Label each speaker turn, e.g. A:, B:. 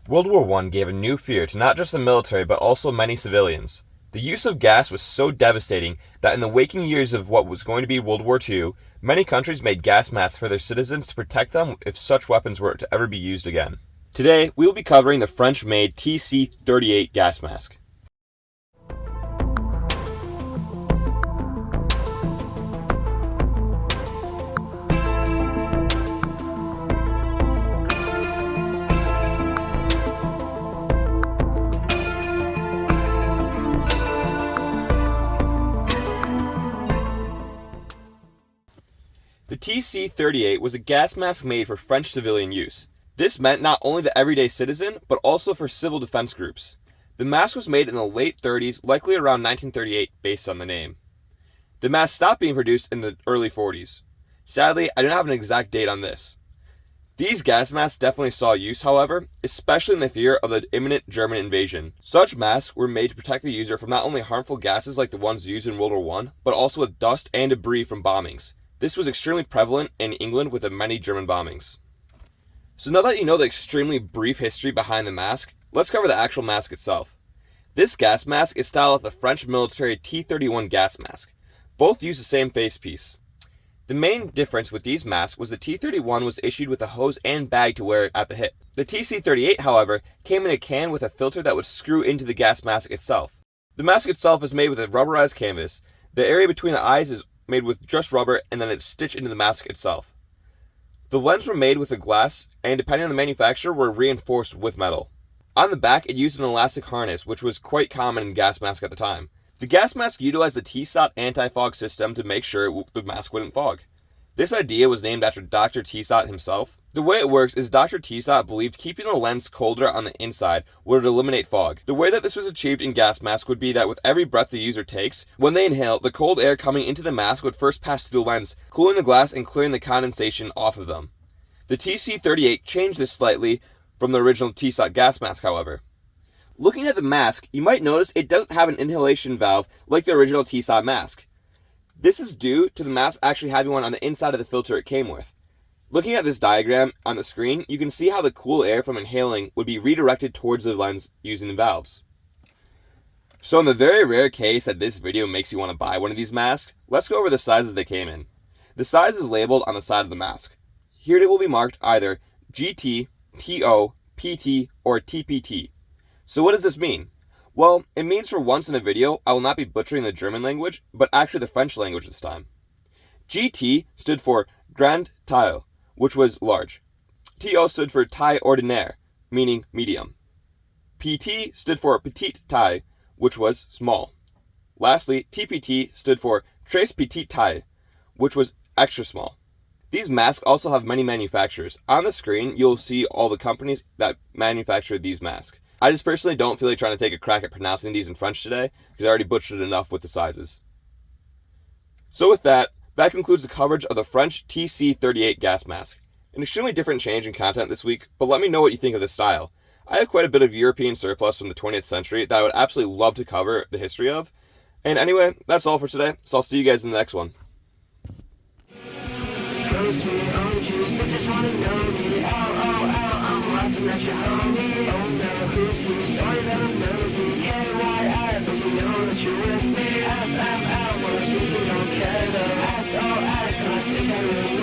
A: World War I gave a new fear to not just the military but also many civilians. The use of gas was so devastating that in the waking years of what was going to be World War II, many countries made gas masks for their citizens to protect them if such weapons were to ever be used again. Today, we will be covering the French-made TC-38 gas mask. The TC-38 was a gas mask made for French civilian use. This meant not only the everyday citizen, but also for civil defense groups. The mask was made in the late 30s, likely around 1938 based on the name. The mask stopped being produced in the early 40s. Sadly, I don't have an exact date on this. These gas masks definitely saw use, however, especially in the fear of the imminent German invasion. Such masks were made to protect the user from not only harmful gases like the ones used in World War I, but also with dust and debris from bombings. This was extremely prevalent in England with the many German bombings. So now that you know the extremely brief history behind the mask, let's cover the actual mask itself. This gas mask is styled after the French military T-31 gas mask. Both use the same facepiece. The main difference with these masks was the T-31 was issued with a hose and bag to wear at the hip. The TC-38, however, came in a can with a filter that would screw into the gas mask itself. The mask itself is made with a rubberized canvas. The area between the eyes is made with just rubber, and then it's stitched into the mask itself. The lenses were made with a glass, and depending on the manufacturer, were reinforced with metal. On the back, it used an elastic harness, which was quite common in gas masks at the time. The gas mask utilized the TSOT anti-fog system to make sure the mask wouldn't fog. This idea was named after Dr. TSOT himself. The way it works is Dr. TSOT believed keeping the lens colder on the inside would eliminate fog. The way that this was achieved in gas masks would be that with every breath the user takes, when they inhale, the cold air coming into the mask would first pass through the lens, cooling the glass and clearing the condensation off of them. The TC-38 changed this slightly from the original TSOT gas mask, however. Looking at the mask, you might notice it doesn't have an inhalation valve like the original TSOT mask. This is due to the mask actually having one on the inside of the filter it came with. Looking at this diagram on the screen, you can see how the cool air from inhaling would be redirected towards the lens using the valves. So in the very rare case that this video makes you want to buy one of these masks, let's go over the sizes they came in. The size is labeled on the side of the mask. Here it will be marked either GT, TO, PT, or TPT. So what does this mean? Well, it means for once in a video, I will not be butchering the German language, but actually the French language this time. GT stood for Grande Taille, which was large. TO stood for Taille Ordinaire, meaning medium. PT stood for Petite Taille, which was small. Lastly, TPT stood for Très Petite Taille, which was extra small. These masks also have many manufacturers. On the screen, you'll see all the companies that manufacture these masks. I just personally don't feel like trying to take a crack at pronouncing these in French today, because I already butchered it enough with the sizes. So with that concludes the coverage of the French TC-38 gas mask. An extremely different change in content this week, but let me know what you think of this style. I have quite a bit of European surplus from the 20th century that I would absolutely love to cover the history of. And anyway, that's all for today, so I'll see you guys in the next one.
B: SOS, I think I really